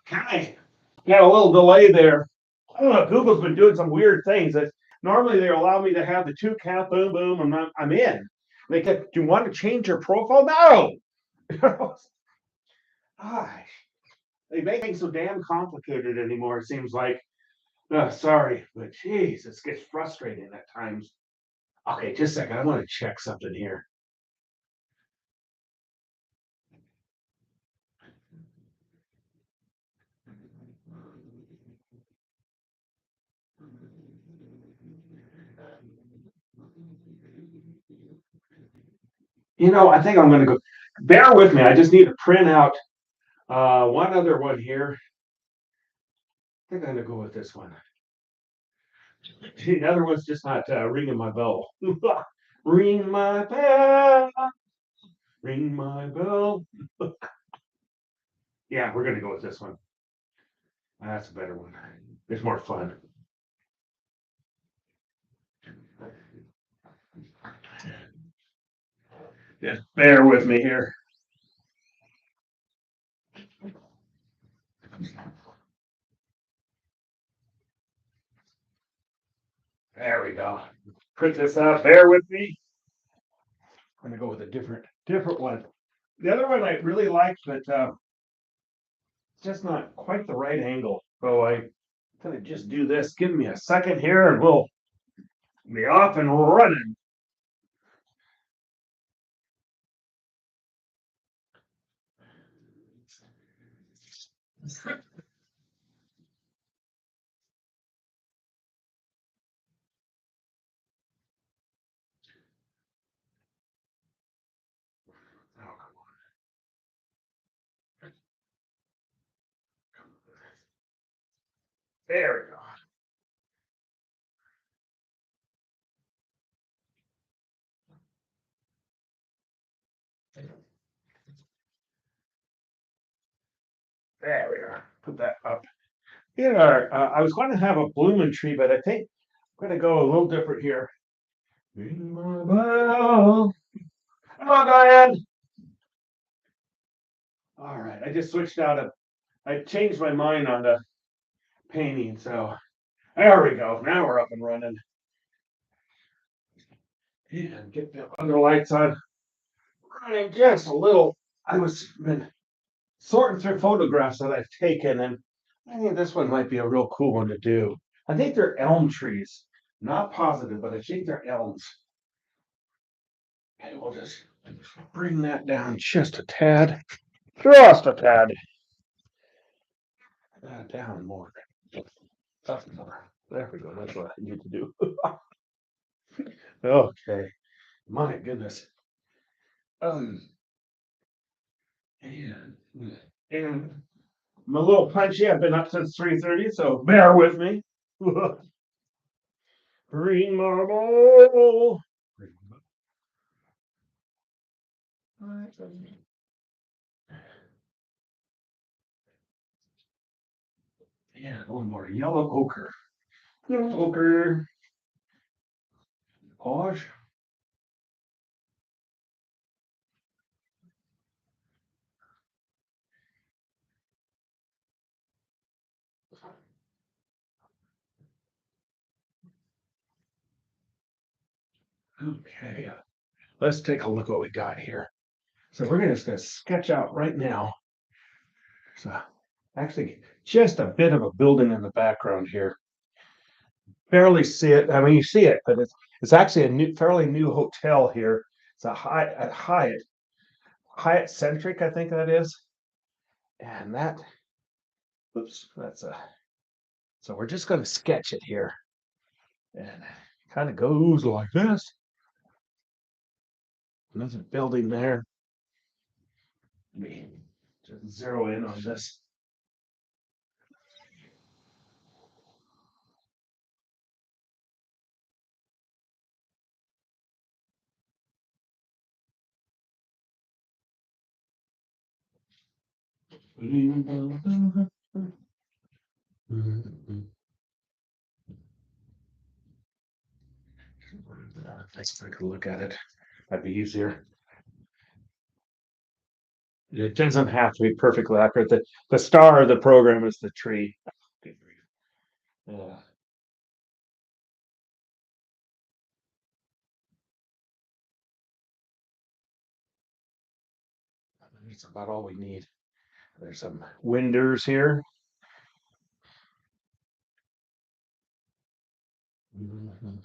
Hi. Got a little delay there. I don't know. Google's been doing some weird things. That normally they allow me to have the two count, boom, boom. I'm in. They kept, do you want to change your profile? No. Gosh, they make things so damn complicated anymore. It seems like. Sorry, but geez, this gets frustrating at times. Okay, just a second. I want to check something here. I think I'm going to go. Bear with me. I just need to print out one other one here. I think I'm going to go with this one. The other one's just not ringing my bell. Ring my bell, ring my bell. Yeah, we're gonna go with this one. That's a better one. It's more fun. Just bear with me here. There we go. Print this out. Bear with me. I'm gonna go with a different one. The other one I really like, but it's just not quite the right angle. So I'm gonna just do this. Give me a second here, and we'll be off and running. Oh, come on. There we go. There we are. Put that up. Yeah, I was going to have a blooming tree, but I think I'm going to go a little different here. Ring my bell. Come on, Diane. All right, I just switched out of. I changed my mind on the painting, so there we go. Now we're up and running. And get the other lights on. Running just a little. I was been sorting through photographs that I've taken, and I think this one might be a real cool one to do. I think they're elm trees. Not positive, but I think they're elms. Okay, we'll just bring that down just a tad. Just a tad. Down more. Up more. There we go. That's what I need to do. Okay. My goodness. Um, and, and I'm a little punchy. I've been up since 3:30, so bear with me. Green marble. Yeah, a little more yellow ochre. Yellow ochre. Polish. Okay. Let's take a look what we got here. So we're just going to sketch out right now. So actually just a bit of a building in the background here. Barely see it. I mean, you see it, but it's actually a fairly new hotel here. It's a Hyatt Centric, I think that is. And that, oops, that's a. So we're just going to sketch it here, and kind of goes like this. Another building there. Let me just zero in on this. Let's take a look at it. That'd be easier. It doesn't have to be perfectly accurate. The star of the program is the tree. Yeah, that's about all we need. There's some winders here. Mhm.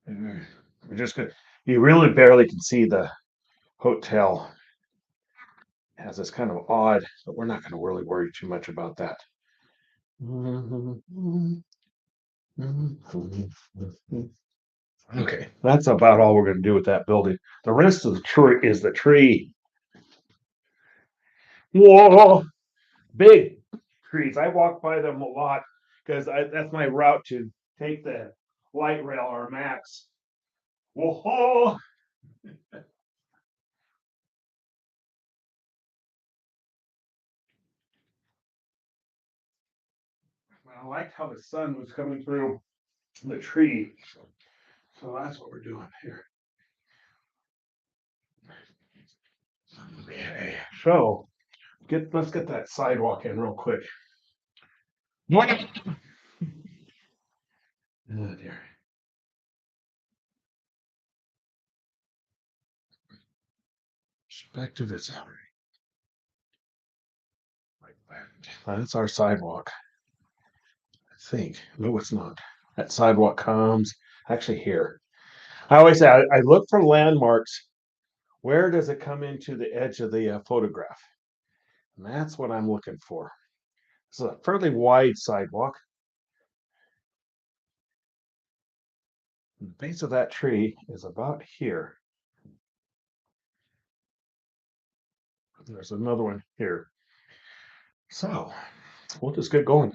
And we're just gonna, you really barely can see the hotel. It has this kind of odd, but we're not going to really worry too much about that. Okay, that's about all we're going to do with that building. The rest of the tree is the tree. Whoa, big trees. I walk by them a lot because that's my route to take the light rail or max. Whoa, I liked how the sun was coming through the tree. So that's what we're doing here. Okay, so let's get that sidewalk in real quick. Oh dear. Perspective is like that. That's our sidewalk, I think. No, it's not. That sidewalk comes actually here. I always say I look for landmarks. Where does it come into the edge of the photograph? And that's what I'm looking for. This is a fairly wide sidewalk. The base of that tree is about here. There's another one here. So we'll just get going.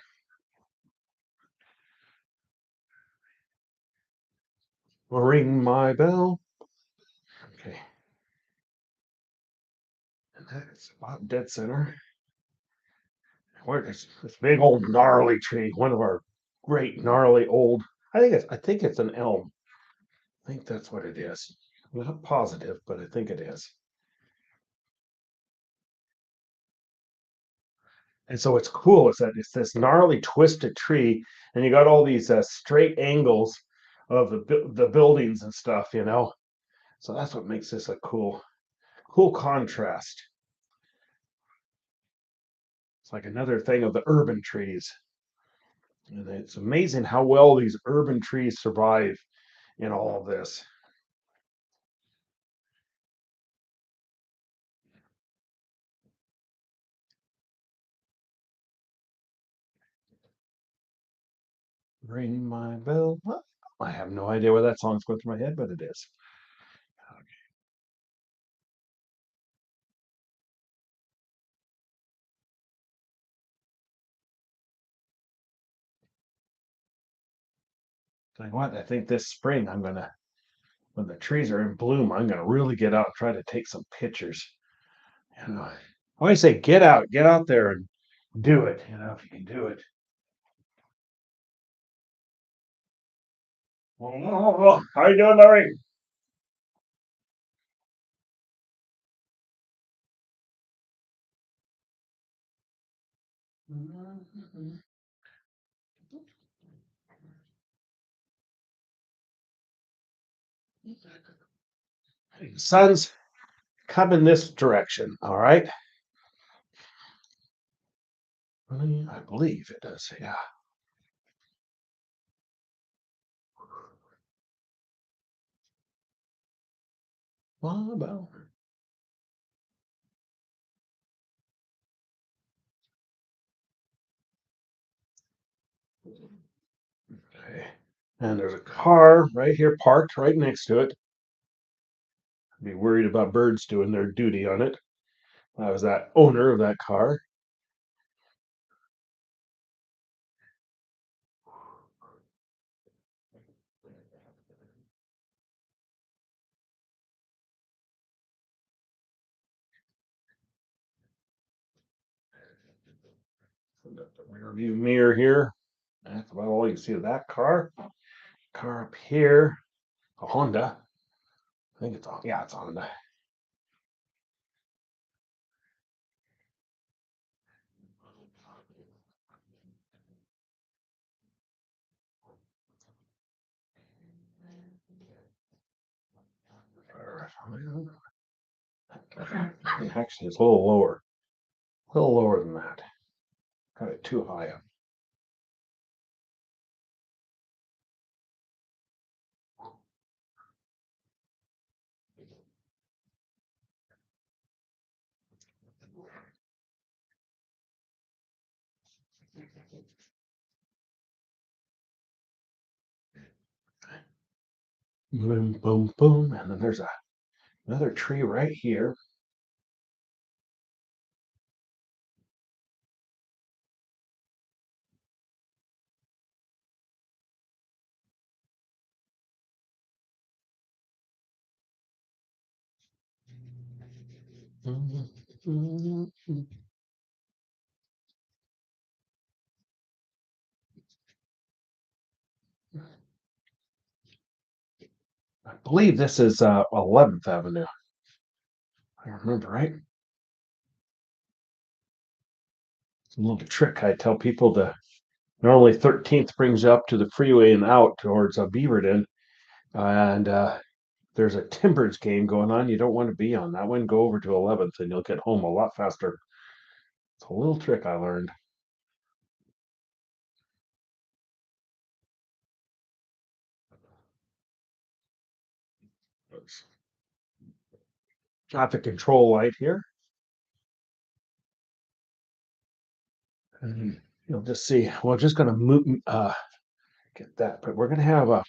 Ring my bell. Okay. And that's about dead center. Where is this big old gnarly tree? One of our great gnarly old. I think it's an elm. I think that's what it is. I'm not positive, but I think it is. And so it's cool is that it's this gnarly twisted tree, and you got all these straight angles of the buildings and stuff. So that's what makes this a cool contrast. It's like another thing of the urban trees. And it's amazing how well these urban trees survive in all of this. Ring my bell. Well, I have no idea where that song's going through my head, but it is. Tell you what, I think this spring when the trees are in bloom, I'm gonna really get out, try to take some pictures. I always say, get out there and do it. If you can do it. Oh, how you doing, Larry? Sun's coming this direction. All right. I believe it does. Yeah. Well, okay. And there's a car right here parked right next to it. Be worried about birds doing their duty on it. I was that owner of that car. Got the rear view mirror here. That's about all you see of that car. Car up here, a Honda. I think it's on. Yeah, it's a Honda. Actually, it's a little lower. A little lower than that. Got it too high up. Boom, boom, boom. And then there's another tree right here. I believe this is 11th Avenue. I remember, right? It's a little trick I tell people to normally 13th brings you up to the freeway and out towards Beaverton. And there's a Timbers game going on. You don't want to be on that one. Go over to 11th and you'll get home a lot faster. It's a little trick I learned. Traffic control light here. And you'll just see, we're just going to move, get that, but we're going to have a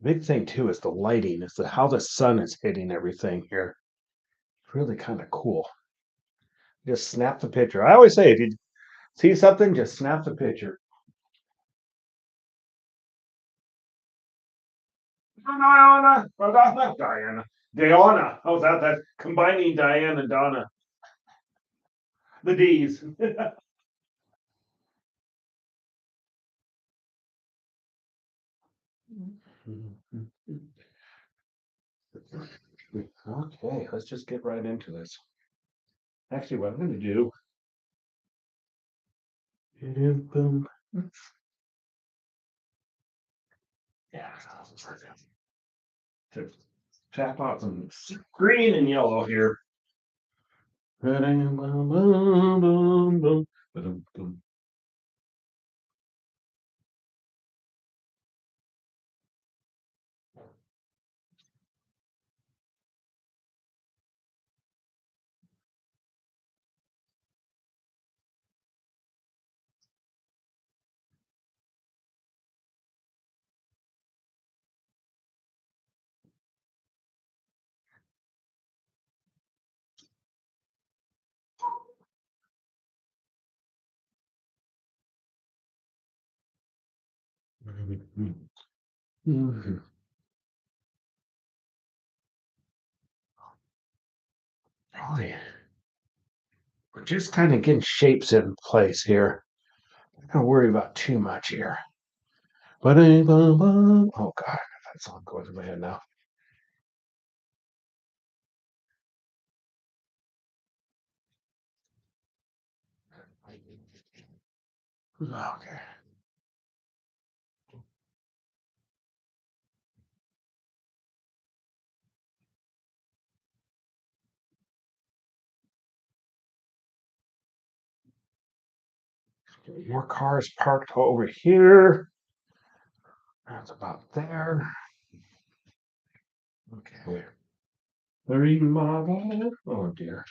big thing too is the lighting. It's how the sun is hitting everything here. It's really kind of cool. Just snap the picture. I always say if you see something, just snap the picture. Diana. Well, that's not Diana. Diana. How's that? That's combining Diane and Donna. The D's. Okay, let's just get right into this. Actually, what I'm going to do. Boom. Yeah, to tap out some green and yellow here. Oh, yeah. We're just kind of getting shapes in place here. Don't worry about too much here. Oh God, that song goes in my head now. Okay. More cars parked over here. That's about there. Okay. Remodel. Oh dear.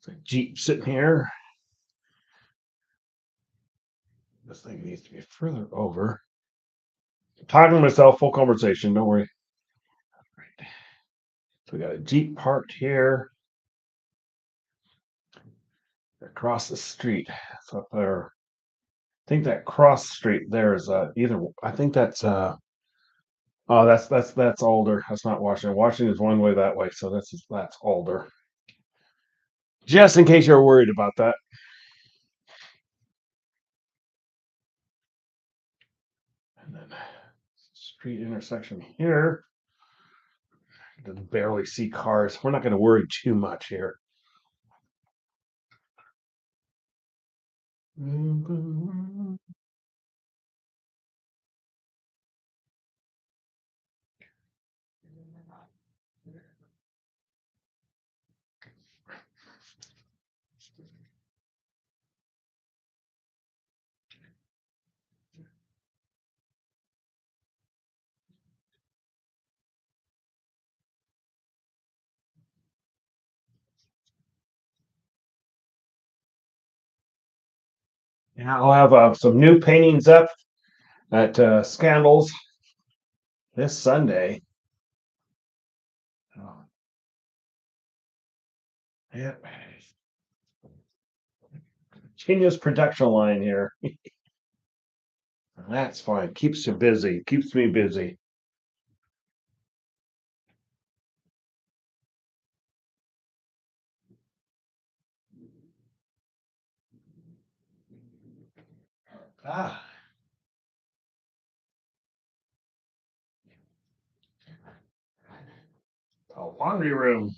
There's a Jeep sitting here. This thing needs to be further over. Talking to myself, full conversation, don't worry. Right. So we got a Jeep parked here. Across the street. It's up there. I think that cross street there is either I think that's oh that's Alder. That's not Washington. Washington is one way that way, so that's Alder. Just in case you're worried about that. And then street intersection here. You can barely see cars. We're not going to worry too much here. Yeah, I'll have some new paintings up at Scandals this Sunday. Oh, yeah. Continuous production line here. That's fine. Keeps you busy. Keeps me busy. Ah, a laundry room.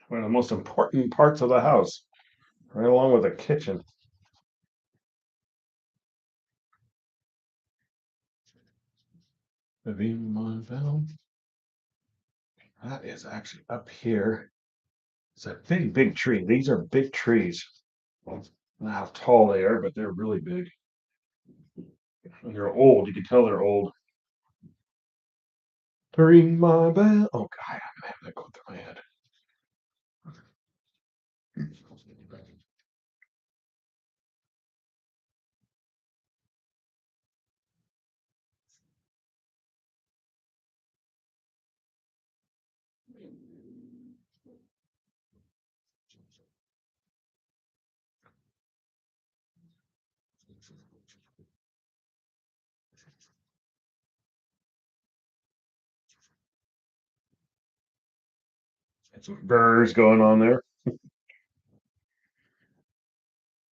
One of the most important parts of the house, right along with the kitchen. That is actually up here. It's a big, big tree. These are big trees. I don't know how tall they are, but they're really big. And they're old. You can tell they're old. Ring my bell. Oh, God, I'm gonna have that go through my head. Some birds going on there.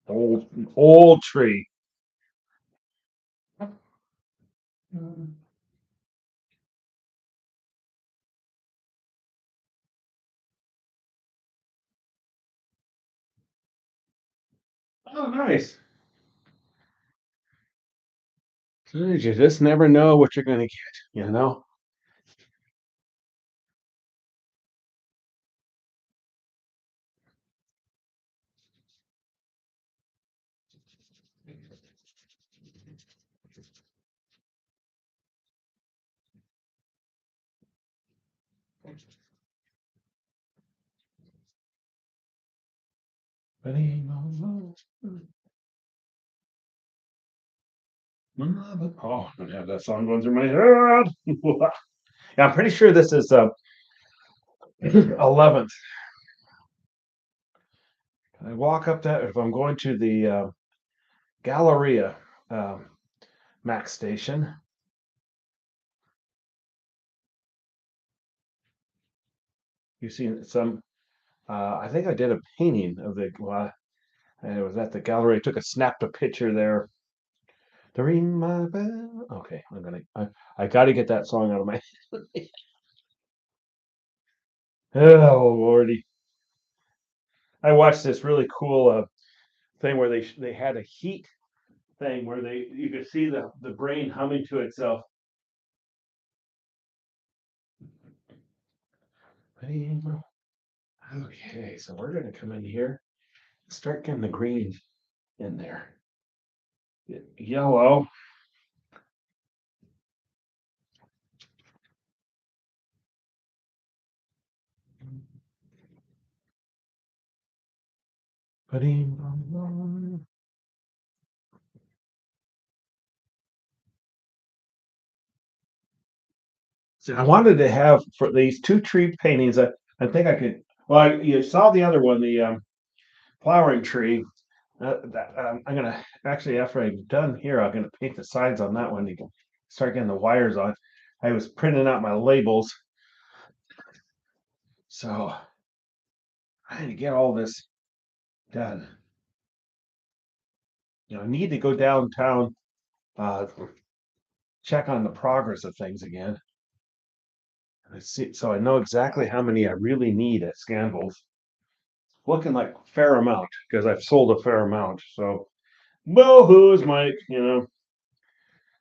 Old tree. Oh, nice. You just never know what you're gonna get. Oh, I have that song going through my head. Yeah, I'm pretty sure this is 11th. I walk up that if I'm going to the Galleria Max station. You see some. I think I did a painting of the. And it was at the gallery. I snapped a picture there. To ring my bell. Okay, I got to get that song out of my. Oh lordy! I watched this really cool thing where they had a heat thing where you could see the brain humming to itself. Okay, so we're gonna come in here, start getting the green in there. Get yellow. So I wanted to have for these two tree paintings. I think I could. Well, you saw the other one, the flowering tree. I'm gonna actually, after I'm done here, I'm gonna paint the sides on that one. You can start getting the wires on. I was printing out my labels, so I had to get all this done. I need to go downtown, check on the progress of things again. Let's see, so I know exactly how many I really need at Scanville's. Looking like a fair amount because I've sold a fair amount. So, boo-hoo's, Mike.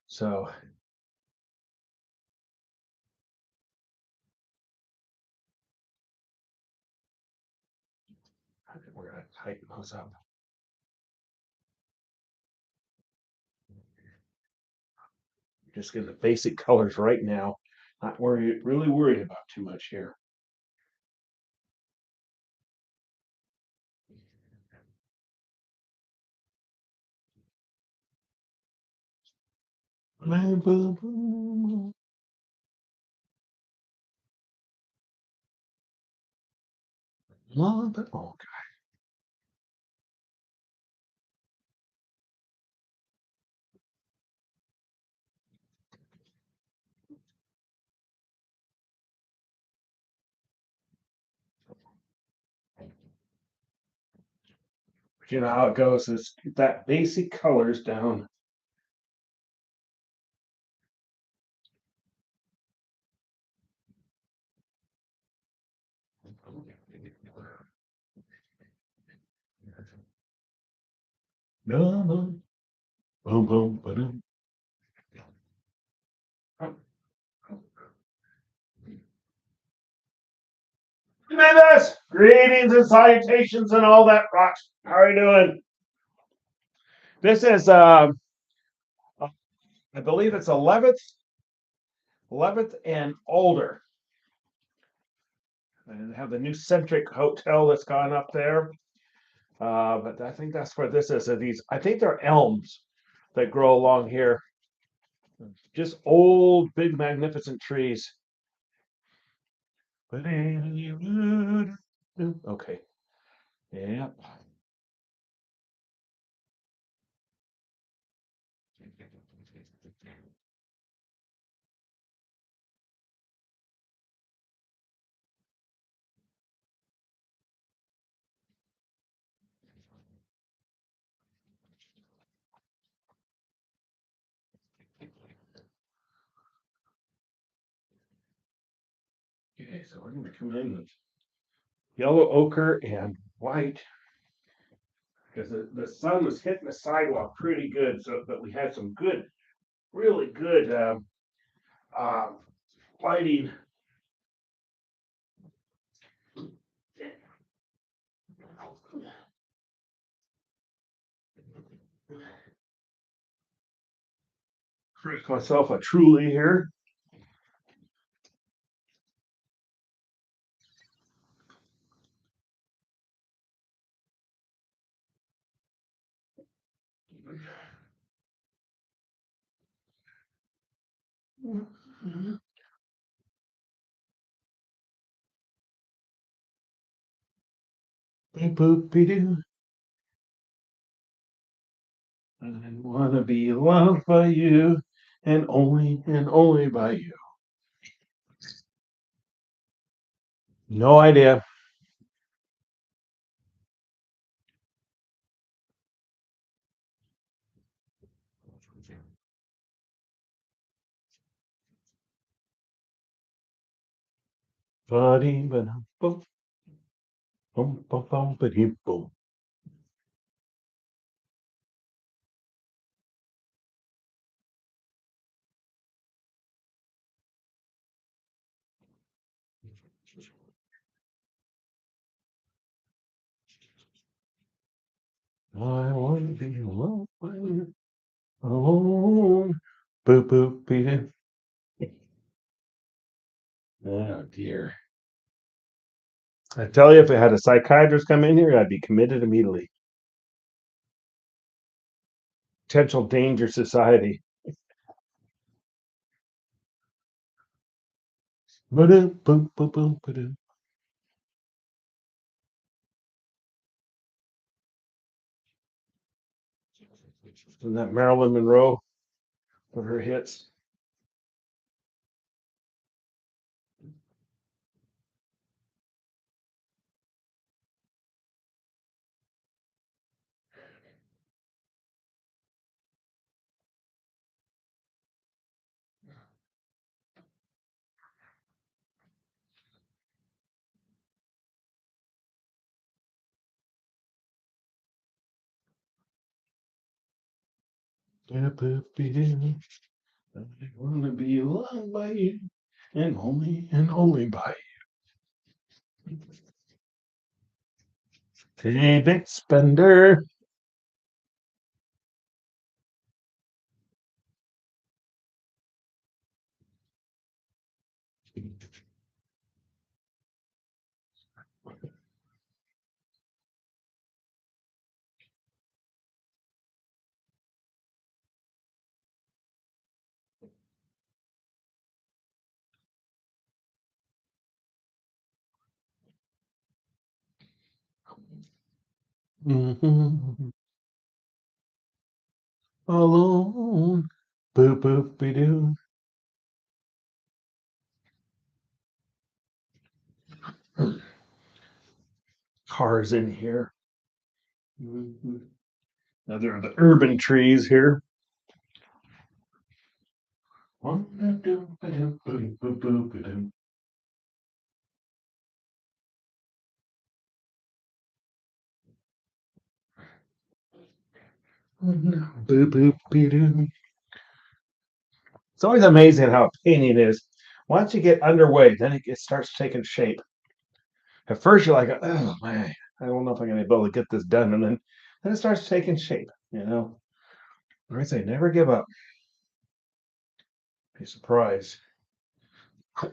So I think we're gonna tighten those up. Just get the basic colors right now. Not really worried about too much here. Oh, but you know how it goes. Is get that basic colors down. Boom, boom, boom. Tremendous! Greetings and salutations and all that rot. How are you doing? This is I believe it's 11th and older. And have the new Centric Hotel that's gone up there. But I think that's where this is. I think they're elms that grow along here. Just old, big, magnificent trees. Okay. Yep. Okay, so we're gonna come in with yellow ochre and white because the sun was hitting the sidewalk pretty good. So, but we had some good, really good lighting. Drink myself a Truly here. Boop-doo. I wanna be loved by you and only by you. No idea. Buddy, but boom, boom, boom, boom, boom. I want to be loved by you. Oh, boop, boop, beep. Oh dear. I tell you, if it had a psychiatrist come in here, I'd be committed immediately. potential danger society. Ba-dum, boom, boom, boom, ba-dum. Isn't that Marilyn Monroe with her hits? Ba-ba-ba-dum. I wanna be loved by you, and only by you. Hey, big spender. Mhm. Alone. Boop boop be doo. Cars in here. Mhm. Now there are the urban trees here. Boop boop be doo. It's always amazing how a painting is. Once you get underway, then it starts taking shape. At first, you're like, oh man, I don't know if I'm going to be able to get this done. And then it starts taking shape, you know. I say, never give up. Be surprised. I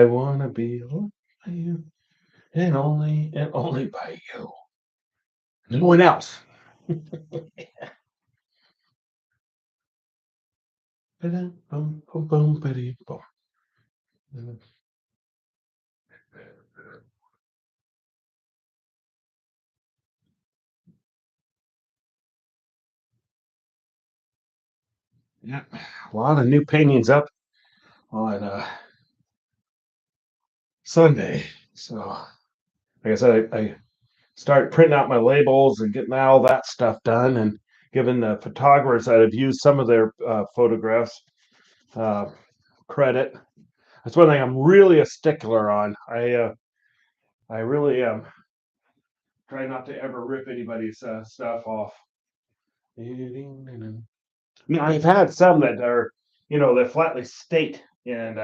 want to be loved by you, and only by you. No one else. Yeah, a lot of new paintings up on Sunday. So, like I said, I started printing out my labels and getting all that stuff done, and giving the photographers that have used some of their photographs uh, credit. That's one thing I'm really a stickler on. I really try not to ever rip anybody's stuff off. I mean, I've had some that are, they flatly state, and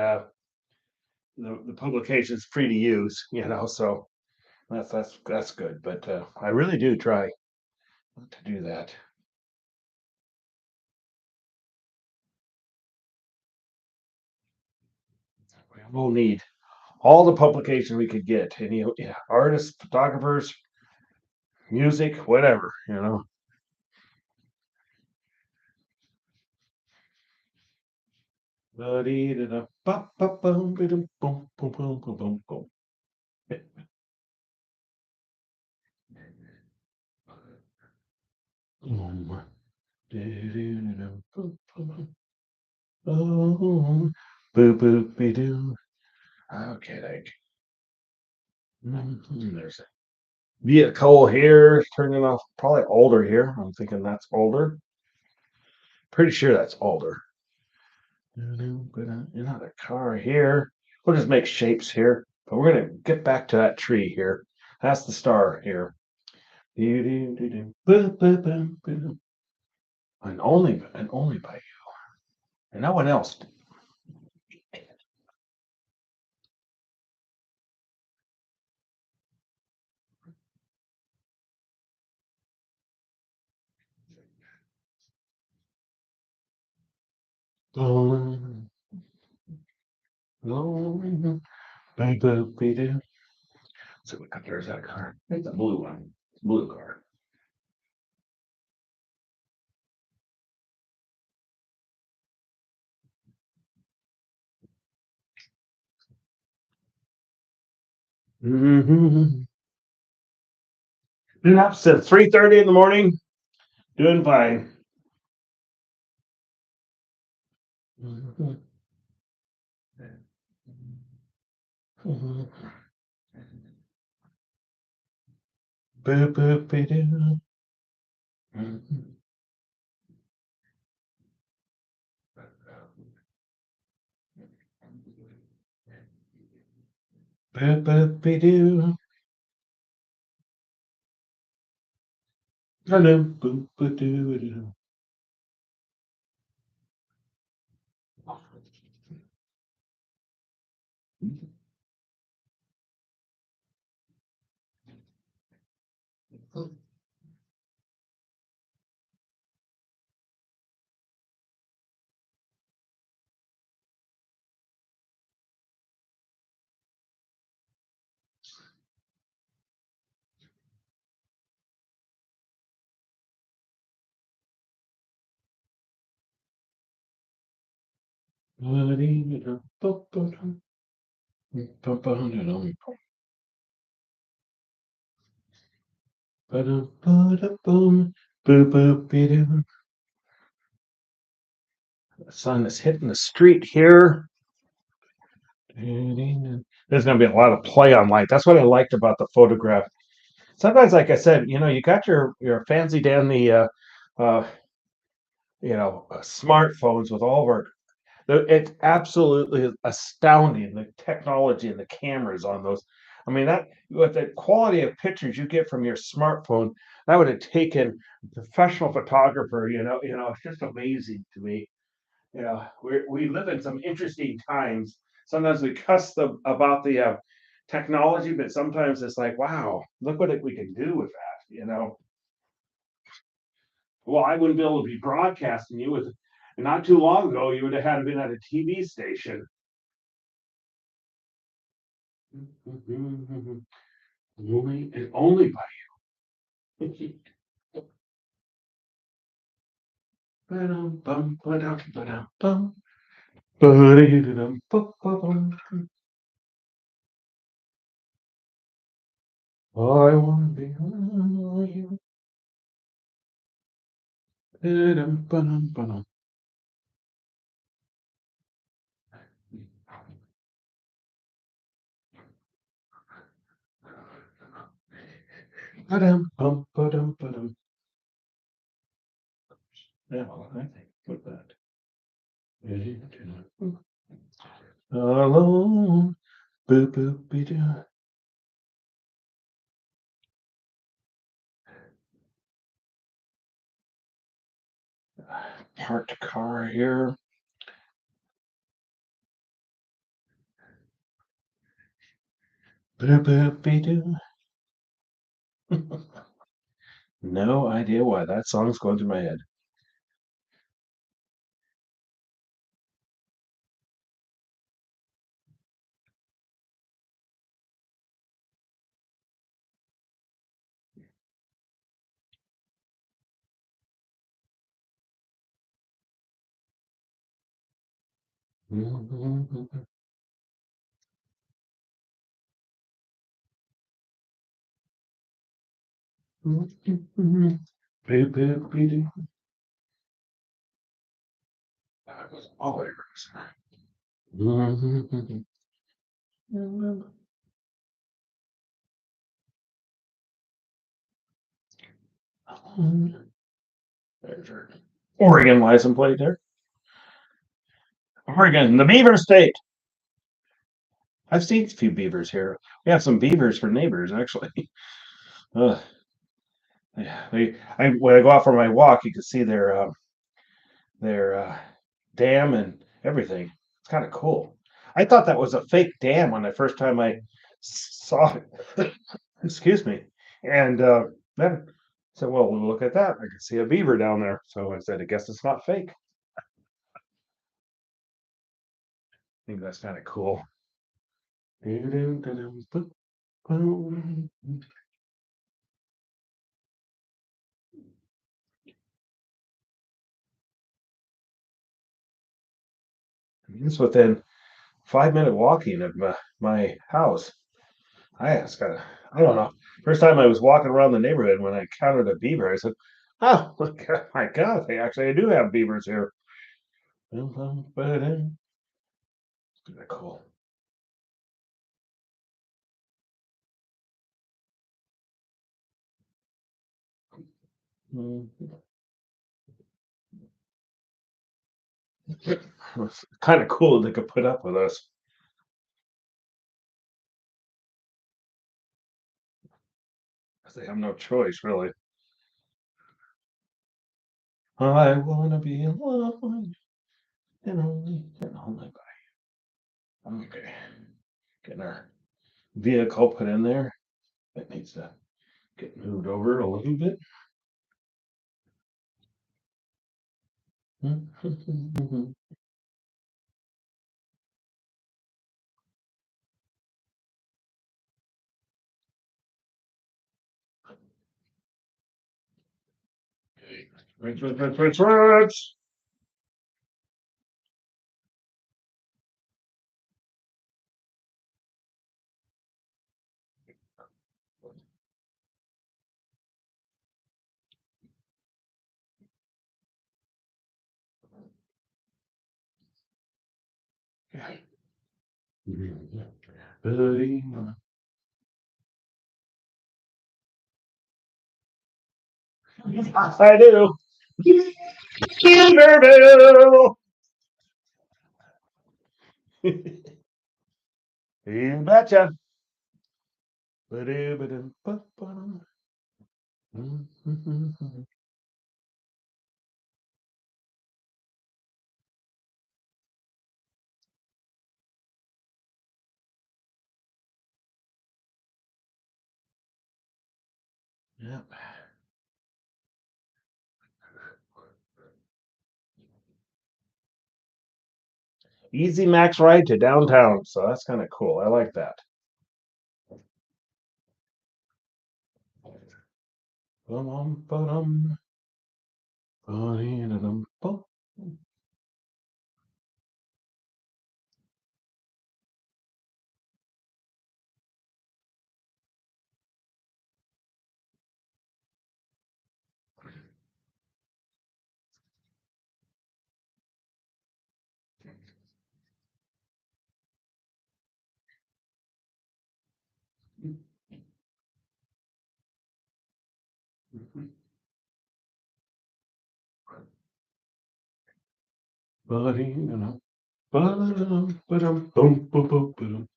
the publication is free to use, so that's good. But I really do try not to do that. We'll need all the publication we could get. Any artists, photographers, music, whatever. Oh, boo boop be doo. Okay, there's a vehicle here turning off, probably older here. I'm thinking that's older. Pretty sure that's older. Another car here. We'll just make shapes here, but we're gonna get back to that tree here. That's the star here. And only by you, and no one else. So what color is that car? It's a blue one. Blue car. Mm-hmm. Been up since 3:30 in the morning. Doing fine. Mhm. Mhm. Boop, boop, be-doo. Mhm. Boop, boop, be-doo. Hello, boop, ba-doo, doo. Ba-dee-doo, boop, ba-dum. Ba-ba-dum, ba-dum, ba-da-boom. Boop, boop, be-doo. The sun is hitting the street here. There's going to be a lot of play on light. That's what I liked about the photograph. Sometimes, like I said, you got your fancy dandy, uh, smartphones with all of our. It's absolutely astounding the technology and the cameras on those. I mean, that with the quality of pictures you get from your smartphone, that would have taken a professional photographer. It's just amazing to me. We live in some interesting times. Sometimes we about the technology, but sometimes it's like, wow, look what we can do with that. Well, I wouldn't be able to be broadcasting you with. Not too long ago, you would have had been at a TV station. Only by you. Ba-dum, bum, ba-dum, ba-dum, bum. Ba-dee-dum, ba-ba-bum. I want to be you. Ba-dum, ba-dum, ba-dum. Ba-dum, bum, ba-dum, ba-dum. Yeah, I think with that. Alone. Boop, boop, be doo. Parked car here. Boop, boop, be doo. No idea why that song's going through my head. Boop, boop, be doo. That was all I heard. There's your Oregon license plate there. Oregon, the Beaver State. I've seen a few beavers here. We have some beavers for neighbors, actually. Uh, yeah, when I go out for my walk, you can see their dam and everything. It's kind of cool. I thought that was a fake dam when the first time I saw it. Excuse me. And then I said, well, look at that. I can see a beaver down there. So I said, I guess it's not fake. I think that's kind of cool. It's within 5-minute walking of my house. I don't know. First time I was walking around the neighborhood when I encountered a beaver, I said, "Oh, look, my God, I do have beavers here." Kinda cool. Mm. It's kind of cool they could put up with us. Because they have no choice, really. I wanna be alone and only by. Okay, getting our vehicle put in there. That needs to get moved over a little bit. Rinse. Buddy, I do. Kinderville. You betcha. Ba-do-ba-dum-ba-ba-dum. Yep. Easy max ride to downtown, so that's kind of cool. I like that. Ba-dum, ba-dum, ba-dum. Ba-dee-da-dum, ba-dum, ba-dum, bum, bum, bum, ba-dum.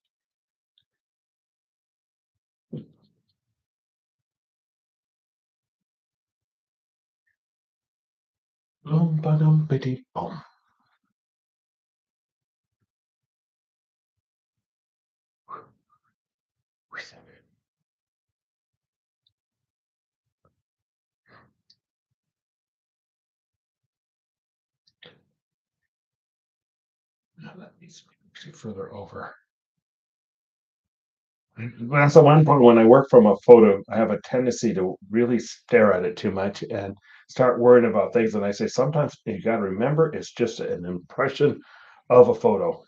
Bum, ba-dum, ba-dee, bum. Now that needs to be further over. That's the one point when I work from a photo, I have a tendency to really stare at it too much and start worrying about things. And I say sometimes you got to remember it's just an impression of a photo.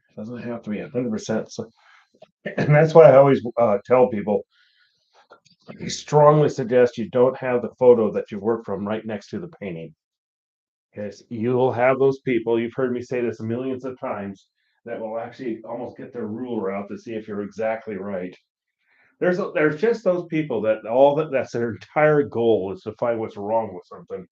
It doesn't have to be 100%. So, and that's why I always tell people I strongly suggest you don't have the photo that you work from right next to the painting. Because you'll have those people, you've heard me say this millions of times, that will actually almost get their ruler out to see if you're exactly right. There's just those people that that's their entire goal is to find what's wrong with something.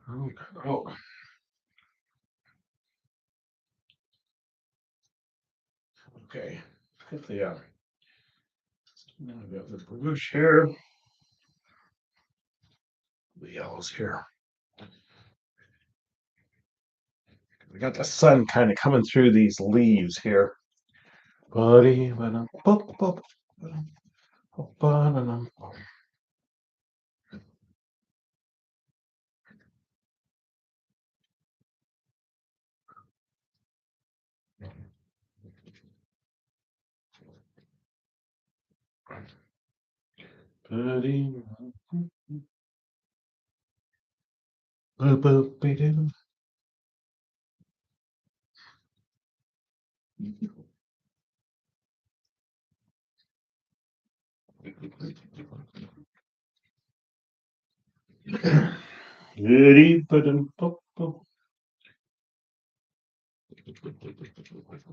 Oh. Okay. Get now we got the bush here. The yellows here. We got the sun kind of coming through these leaves here. Buddy,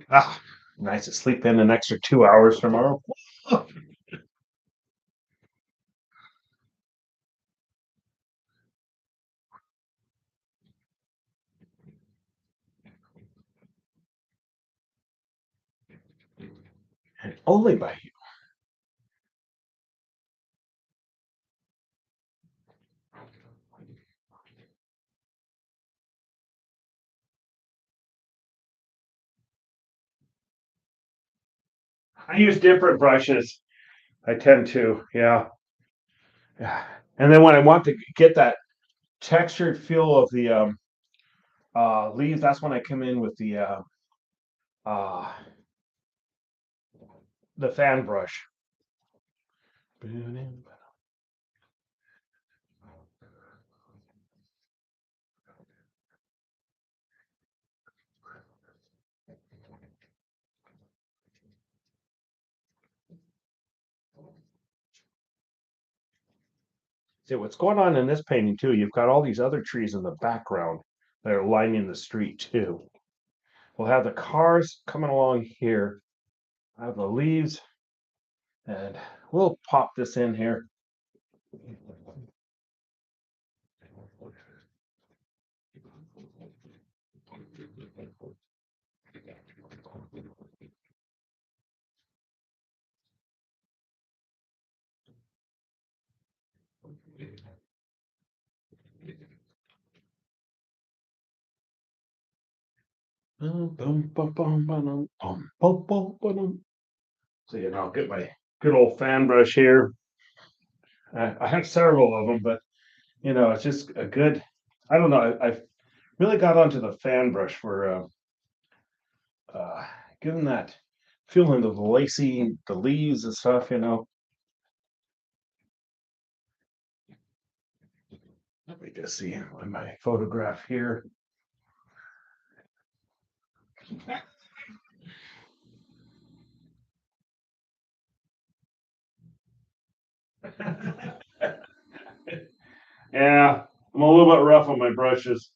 Ah, nice to sleep in an extra 2 hours tomorrow. And only by you. I use different brushes. I tend to, yeah. Yeah. And then when I want to get that textured feel of the leaves, that's when I come in with uh the fan brush. See what's going on in this painting too. You've got all these other trees in the background that are lining the street too. We'll have the cars coming along here. I have the leaves, and we'll pop this in here. So I'll get my good old fan brush here. I have several of them, but it's just a good. I don't know. I've really got onto the fan brush for uh, giving that feeling of the lacy, the leaves and stuff. Let me just see my photograph here. Yeah, I'm a little bit rough on my brushes.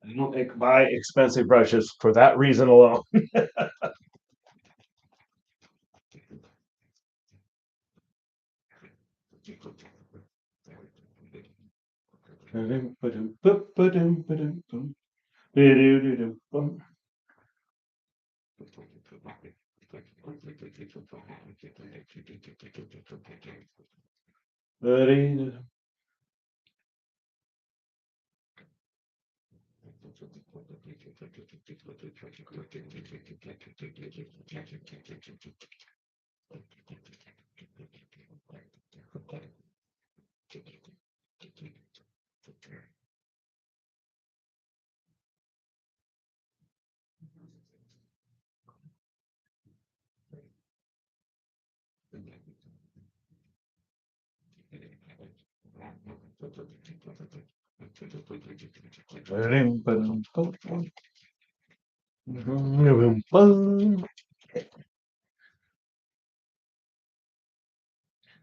I don't buy expensive brushes for that reason alone.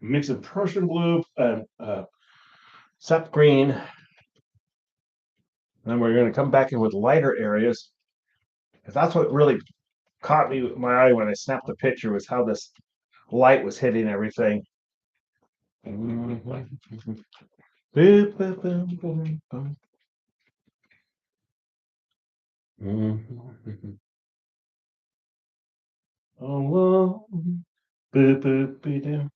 Mix of Prussian blue and sap green. And then we're going to come back in with lighter areas. Because that's what really caught me my eye when I snapped the picture was how this light was hitting everything. Boop, boop, boom, boom, boom. Alone. Boop, boop, be doo.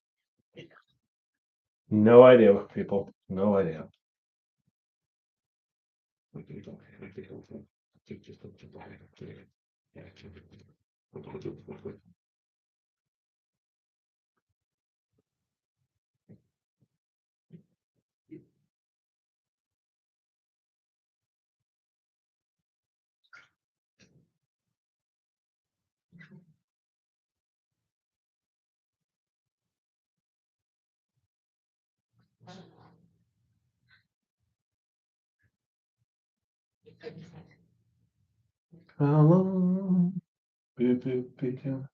No idea, people. No idea. Alone. Boop, boop, be doo.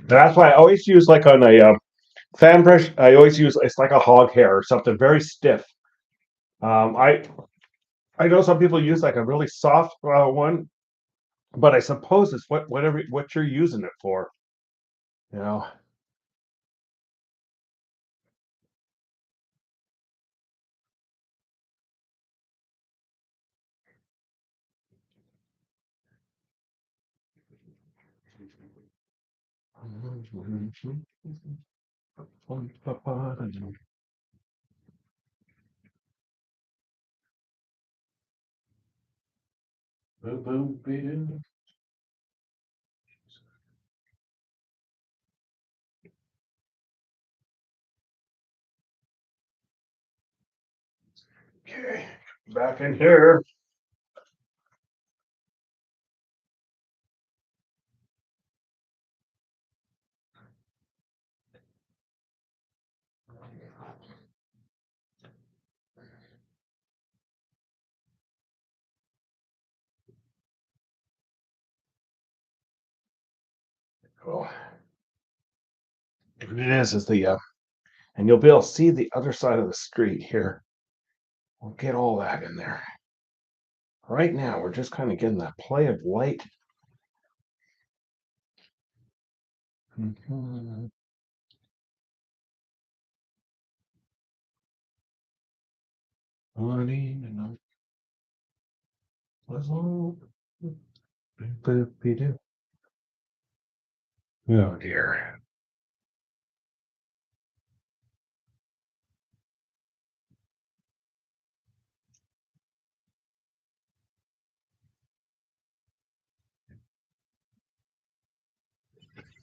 That's why I always use like on a fan brush. I always use it's like a hog hair or something very stiff. Um, I I know some people use like a really soft one, but I suppose it's whatever what you're using it for. You know. Okay, back in here. Oh, what it is the and you'll be able to see the other side of the street here. We'll get all that in there. Right now, we're just kind of getting that play of light. Oh dear.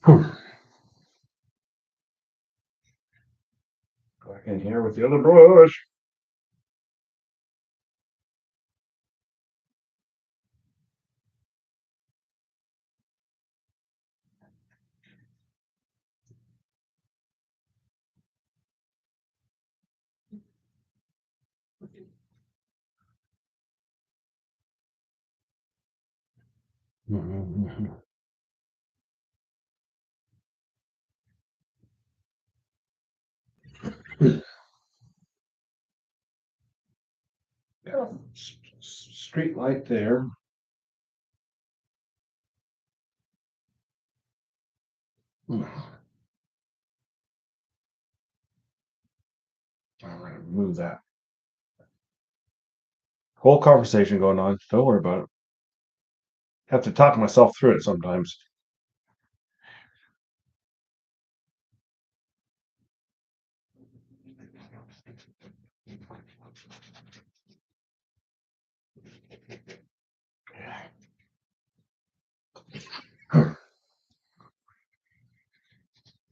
Back in here with the other brush. Yeah, street light there. I'm gonna move that. Whole conversation going on. Don't worry about it. Have to talk myself through it sometimes.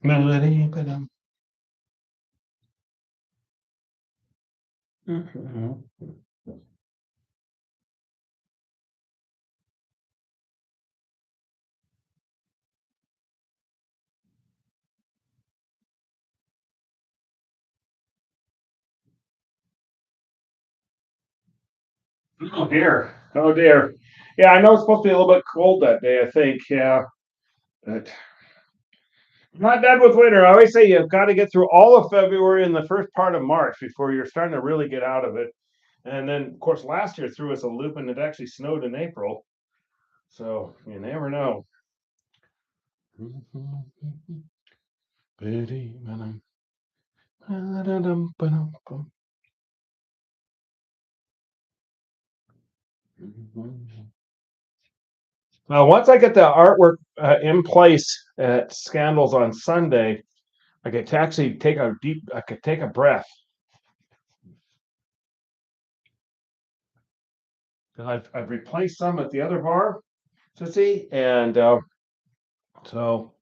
Melody, but oh dear. Oh dear. Yeah, I know it's supposed to be a little bit cold that day, I think. Yeah. But I'm not done with winter. I always say you've got to get through all of February and the first part of March before you're starting to really get out of it. And then, of course, last year threw us a loop and it actually snowed in April. So you never know. Well, once I get the artwork in place at Scandals on Sunday, I get to actually take a deep. I could take a breath. I've replaced some at the other bar, see, and so. All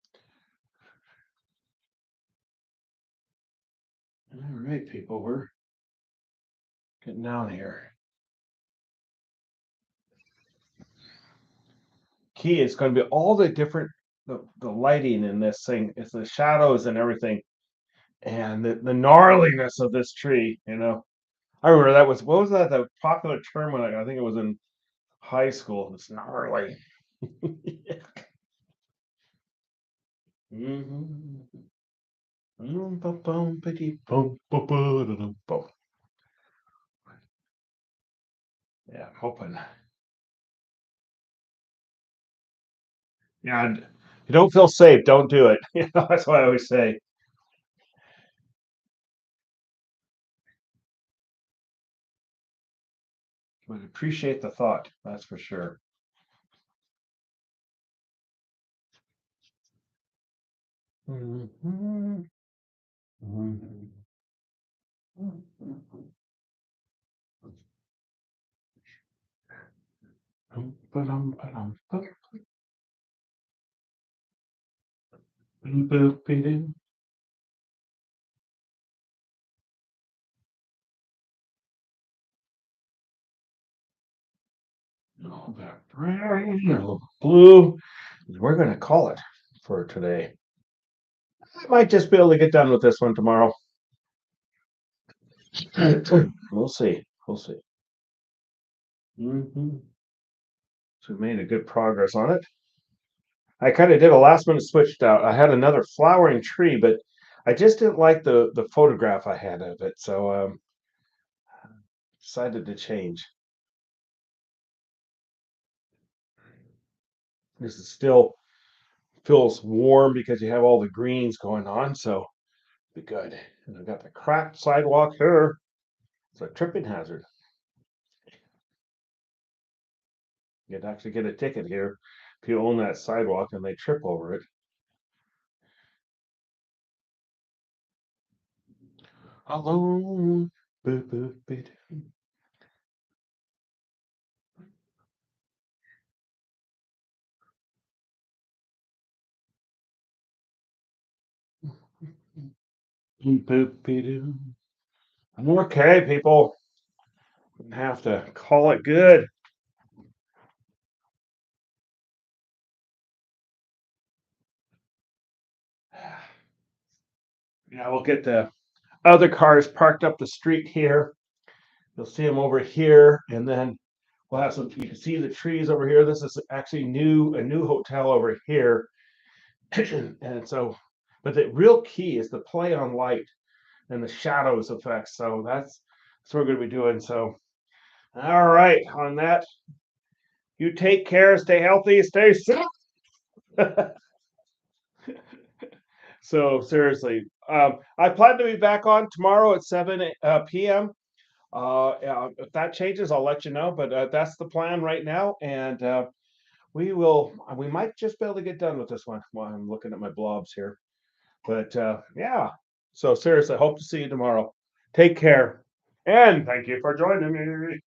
right, people, we're getting down here. Key is going to be all the different the lighting in this thing. It's the shadows and everything, and the gnarliness of this tree. I remember that was what was that the popular term when I think it was in high school. It's gnarly. Yeah, I'm hoping. Yeah, you don't feel safe, don't do it. That's what I always say. But appreciate the thought, that's for sure. Oh, that brown, a little blue. We're going to call it for today. I might just be able to get done with this one tomorrow. We'll see. We'll see. So we made a good progress on it. I kind of did a last minute switched out. I had another flowering tree, but I just didn't like the photograph I had of it, so decided to change. This is still feels warm because you have all the greens going on, so be good. And I've got the cracked sidewalk here. It's a tripping hazard. You'd actually get a ticket here if you own that sidewalk and they trip over it. Alone. Boop, boop, boop. Boop, boop, boop. I'm okay, people. Have to call it good. Yeah, we'll get the other cars parked up the street here. You'll see them over here, and then we'll have some. You can see the trees over here. This is actually a new hotel over here, and so. But the real key is the play on light and the shadows effects. So that's what we're going to be doing. So, all right, on that, you take care, stay healthy, stay safe. So seriously, I plan to be back on tomorrow at 7 p.m. Yeah, if that changes, I'll let you know, but that's the plan right now, and we might just be able to get done with this one while I'm looking at my blobs here. But yeah, so seriously, hope to see you tomorrow. Take care, and thank you for joining me.